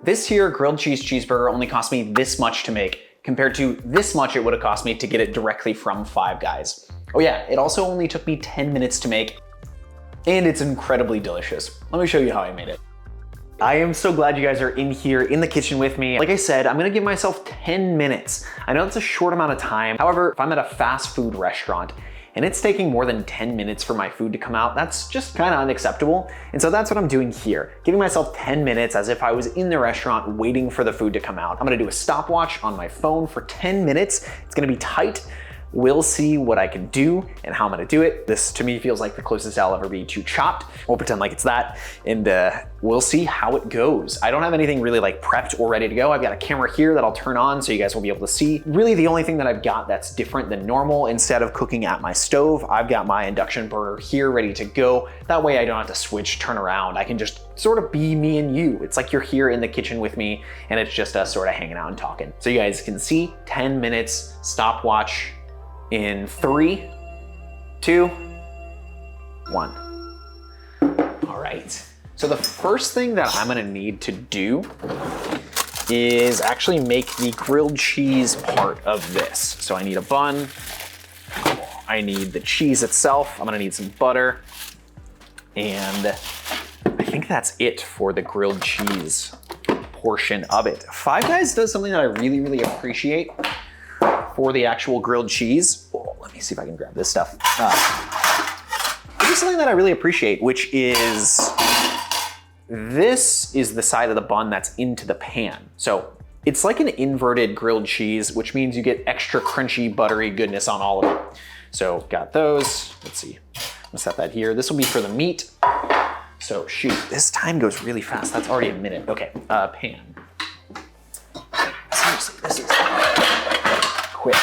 This here grilled cheese cheeseburger only cost me this much to make compared to this much it would have cost me to get it directly from Five Guys. Oh yeah, it also only took me 10 minutes to make, and it's incredibly delicious. Let me show you how I made it. I am so glad you guys are in here in the kitchen with me. Like I said, I'm gonna give myself 10 minutes. I know that's a short amount of time. However, if I'm at a fast food restaurant and it's taking more than 10 minutes for my food to come out, that's just kind of unacceptable. And so that's what I'm doing here. Giving myself 10 minutes as if I was in the restaurant waiting for the food to come out. I'm gonna do a stopwatch on my phone for 10 minutes. It's gonna be tight. We'll see what I can do and how I'm gonna do it. This to me feels like the closest I'll ever be to Chopped. We'll pretend like it's that, and we'll see how it goes. I don't have anything really like prepped or ready to go. I've got a camera here that I'll turn on so you guys will be able to see. Really the only thing that I've got that's different than normal, instead of cooking at my stove, I've got my induction burner here ready to go. That way I don't have to switch, turn around. I can just sort of be me and you. It's like you're here in the kitchen with me and it's just us sort of hanging out and talking. So you guys can see 10 minutes stopwatch in 3, 2, 1. All right. So the first thing that I'm gonna need to do is actually make the grilled cheese part of this. So I need a bun. I need the cheese itself. I'm gonna need some butter. And I think that's it for the grilled cheese portion of it. Five Guys does something that I really, really appreciate for the actual grilled cheese. Oh, let me see if I can grab this stuff. This is something that I really appreciate, which is this is the side of the bun that's into the pan. So it's like an inverted grilled cheese, which means you get extra crunchy, buttery goodness on all of it. So got those. Let's see. I'm gonna set that here. This will be for the meat. So shoot, this time goes really fast. That's already a minute. Okay, pan. Seriously, this is quick.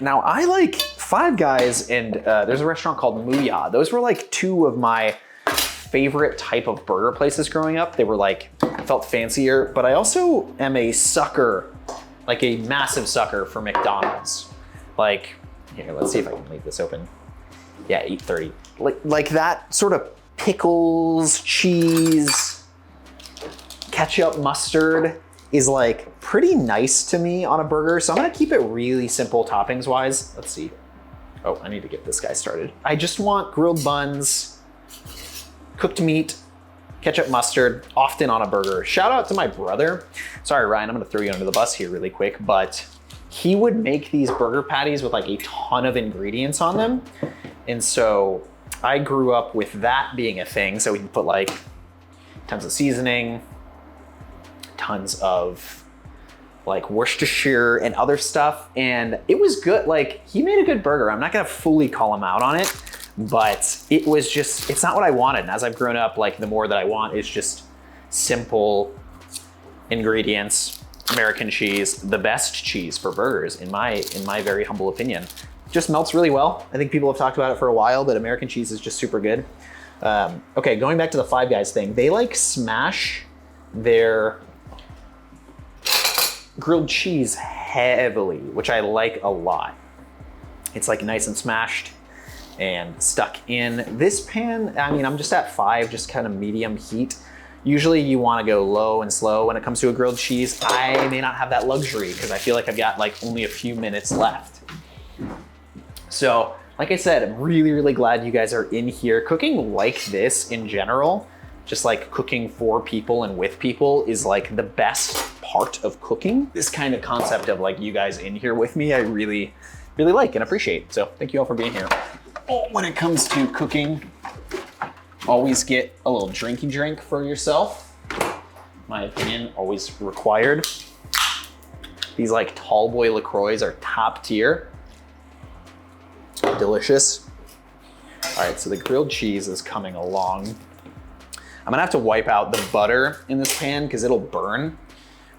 Now I like Five Guys and there's a restaurant called Mooyah. Those were like two of my favorite type of burger places growing up. They were like, felt fancier, but I also am a sucker, like a massive sucker for McDonald's. Like, here, let's see if I can leave this open. Yeah, 8:30. Like that sort of pickles, cheese, ketchup, mustard is like pretty nice to me on a burger. So I'm gonna keep it really simple toppings wise. Let's see. Oh, I need to get this guy started. I just want grilled buns, cooked meat, ketchup, mustard, often on a burger. Shout out to my brother. Sorry, Ryan, I'm gonna throw you under the bus here really quick, but he would make these burger patties with like a ton of ingredients on them. And so I grew up with that being a thing. So we can put like tons of seasoning, tons of like Worcestershire and other stuff. And it was good. Like he made a good burger. I'm not gonna fully call him out on it, but it was just, it's not what I wanted. And as I've grown up, like the more that I want is just simple ingredients, American cheese, the best cheese for burgers in my very humble opinion. Just melts really well. I think people have talked about it for a while, but American cheese is just super good. Okay, going back to the Five Guys thing, they like smash their grilled cheese heavily, which I like a lot. It's like nice and smashed and stuck in. This pan, I mean, I'm just at 5, just kind of medium heat. Usually you wanna go low and slow when it comes to a grilled cheese. I may not have that luxury because I feel like I've got like only a few minutes left. So, like I said, I'm really, really glad you guys are in here. Cooking like this in general, just like cooking for people and with people is like the best part of cooking. This kind of concept of like you guys in here with me, I really, really like and appreciate. So thank you all for being here. When it comes to cooking, always get a little drinky drink for yourself. My opinion, always required. These like tall boy LaCroix are top tier. Delicious. All right, so the grilled cheese is coming along. I'm gonna have to wipe out the butter in this pan because it'll burn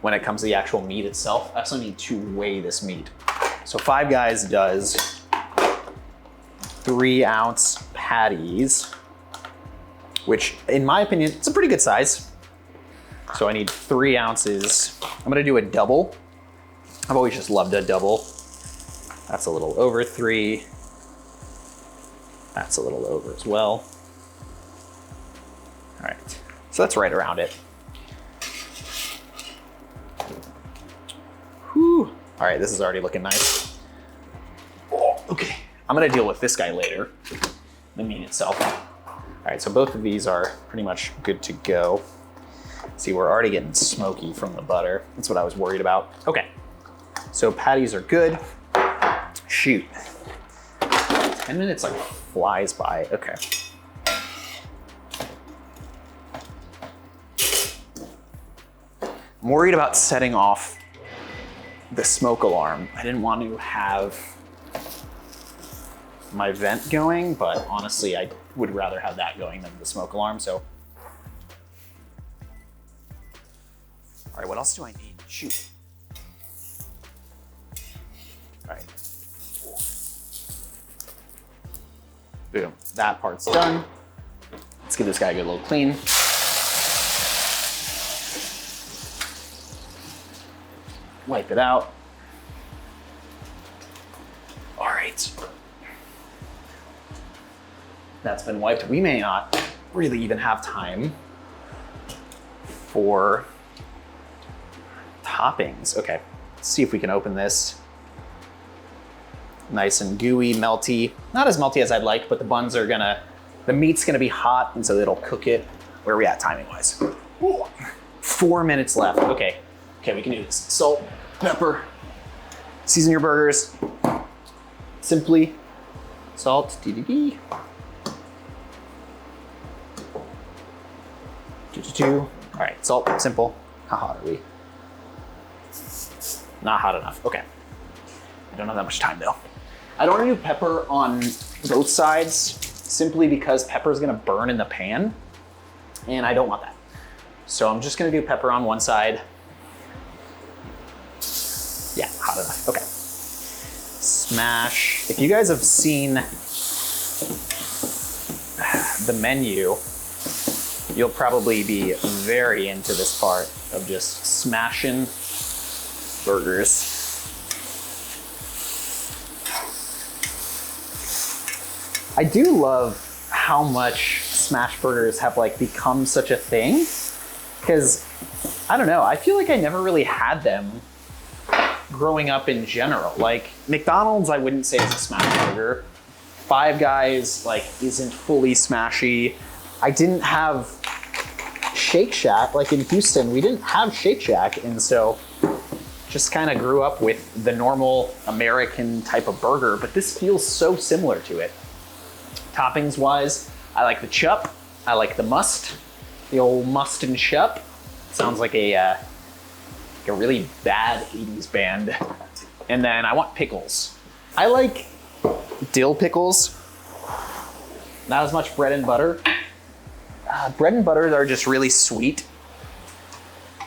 when it comes to the actual meat itself. I also need to weigh this meat. So Five Guys does 3-ounce patties, which in my opinion, it's a pretty good size. So I need 3 ounces. I'm gonna do a double. I've always just loved a double. That's a little over 3. That's a little over as well. All right, so that's right around it. All right, this is already looking nice. Oh, okay, I'm gonna deal with this guy later, the meat itself. All right, so both of these are pretty much good to go. See, we're already getting smoky from the butter. That's what I was worried about. Okay, so patties are good. Shoot, 10 minutes like flies by, okay. I'm worried about setting off the smoke alarm. I didn't want to have my vent going, but honestly, I would rather have that going than the smoke alarm, so. All right, what else do I need? Shoot. All right. Boom, that part's done. Let's give this guy a good little clean. Wipe it out. All right. That's been wiped. We may not really even have time for toppings. Okay, let's see if we can open this. Nice and gooey, melty. Not as melty as I'd like, but the meat's gonna be hot, and so it'll cook it. Where are we at timing wise? Ooh, 4 minutes left. Okay, we can do this. Salt, pepper, season your burgers. Simply salt, DDD. 2. All right, salt, simple. How hot are we? Not hot enough, okay. I don't have that much time though. I don't want to do pepper on both sides simply because pepper is gonna burn in the pan and I don't want that. So I'm just gonna do pepper on one side. Yeah, hot enough, okay. Smash. If you guys have seen the menu, you'll probably be very into this part of just smashing burgers. I do love how much smash burgers have like become such a thing, because I don't know, I feel like I never really had them growing up in general. Like McDonald's, I wouldn't say is a smash burger. Five Guys like isn't fully smashy. I didn't have Shake Shack, like in Houston, we didn't have Shake Shack, and so just kind of grew up with the normal American type of burger, but this feels so similar to it. Toppings wise, I like the chup, I like the must, the old must and chup. Sounds like a really bad 80s band. And then I want pickles. I like dill pickles, not as much bread and butter. Bread and butter are just really sweet,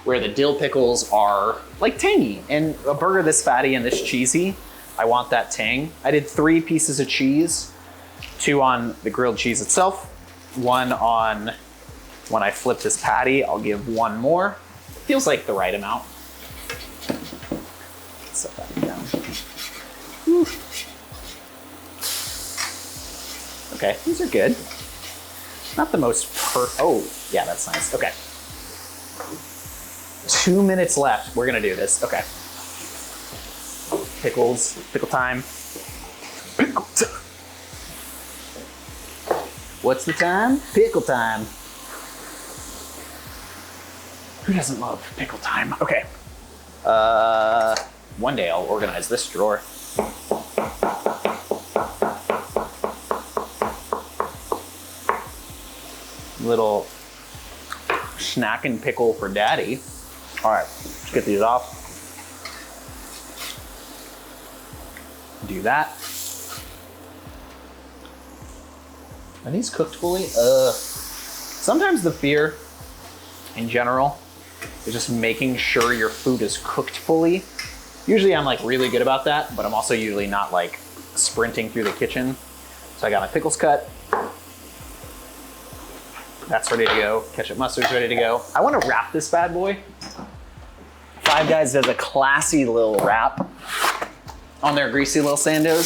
where the dill pickles are like tangy. And a burger this fatty and this cheesy, I want that tang. I did 3 pieces of cheese, 2 on the grilled cheese itself, 1 on when I flip this patty. I'll give 1 more. Feels like the right amount. Set that down. Whew. Okay, these are good. Not the most oh, yeah, that's nice, okay. 2 minutes left, we're gonna do this, okay. Pickles, pickle time. Pickle time. What's the time? Pickle time. Who doesn't love pickle time? Okay. One day I'll organize this drawer. Little snack and pickle for daddy. All right, let's get these off. Do that. Are these cooked fully? Sometimes the fear in general is just making sure your food is cooked fully. Usually I'm like really good about that, but I'm also usually not like sprinting through the kitchen. So I got my pickles cut. That's ready to go. Ketchup mustard's ready to go. I want to wrap this bad boy. Five Guys does a classy little wrap on their greasy little sandos.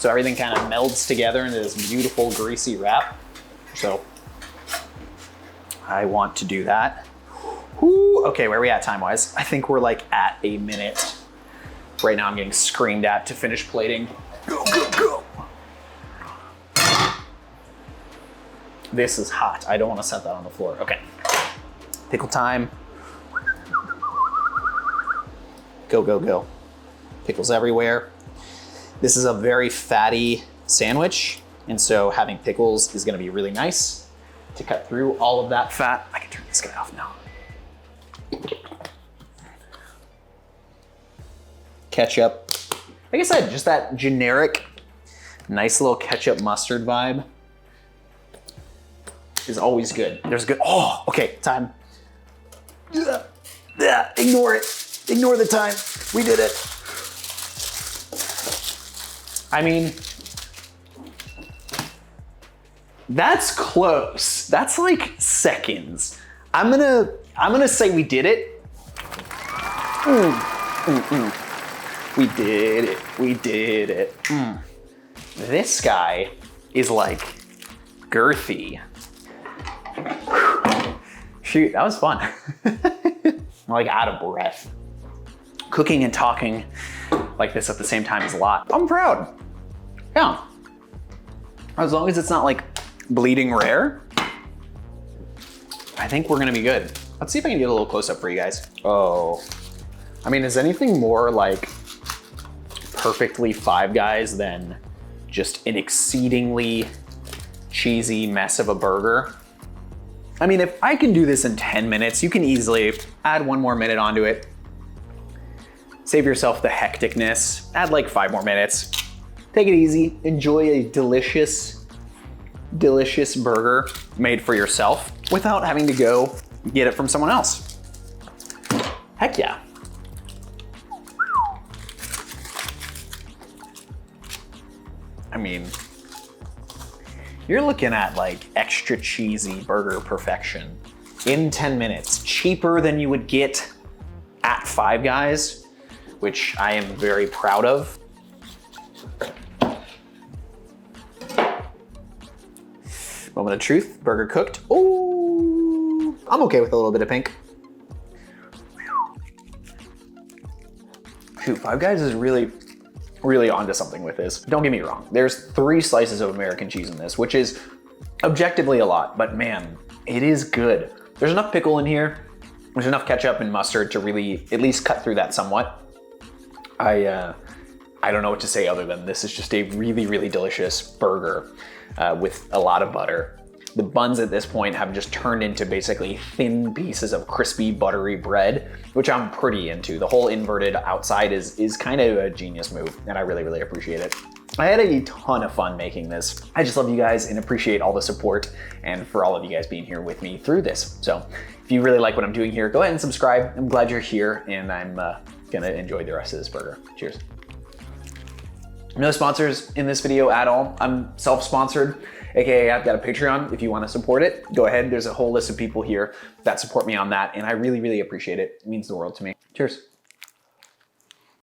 So everything kind of melds together into this beautiful greasy wrap. So I want to do that. Whew. Okay, where are we at time-wise? I think we're like at 1 minute. Right now I'm getting screamed at to finish plating. Go, go, go. This is hot. I don't want to set that on the floor. Okay. Pickle time. Go, go, go. Pickles everywhere. This is a very fatty sandwich, and so having pickles is gonna be really nice to cut through all of that fat. I can turn this guy off now. Ketchup. Like I said, just that generic, nice little ketchup mustard vibe is always good. There's good, oh, okay, time. Ignore it. Ignore the time. We did it. I mean, that's close. That's like seconds. I'm gonna say we did it. We did it. We did it. This guy is like girthy. Shoot, that was fun. I'm like out of breath. Cooking and talking like this at the same time is a lot. I'm proud. Yeah. As long as it's not like bleeding rare, I think we're gonna be good. Let's see if I can get a little close up for you guys. Oh, I mean, is anything more like perfectly Five Guys than just an exceedingly cheesy mess of a burger? I mean, if I can do this in 10 minutes, you can easily add 1 more minute onto it. Save yourself the hecticness, add like 5 more minutes. Take it easy, enjoy a delicious, delicious burger made for yourself without having to go get it from someone else. Heck yeah. I mean, you're looking at like extra cheesy burger perfection in 10 minutes, cheaper than you would get at Five Guys, which I am very proud of. Moment of truth, burger cooked. Oh, I'm okay with a little bit of pink. Shoot, Five Guys is really onto something with this. Don't get me wrong, there's 3 slices of American cheese in this, which is objectively a lot, but man, it is good. There's enough pickle in here. There's enough ketchup and mustard to really at least cut through that somewhat. I don't know what to say other than this is just a really, really delicious burger with a lot of butter. The buns at this point have just turned into basically thin pieces of crispy, buttery bread, which I'm pretty into. The whole inverted outside is kind of a genius move, and I really, really appreciate it. I had a ton of fun making this. I just love you guys and appreciate all the support and for all of you guys being here with me through this. So if you really like what I'm doing here, go ahead and subscribe. I'm glad you're here, and I'm gonna enjoy the rest of this burger. Cheers. No sponsors in this video at all. I'm self-sponsored, AKA I've got a Patreon. If you wanna support it, go ahead. There's a whole list of people here that support me on that, and I really, really appreciate it. It means the world to me. Cheers.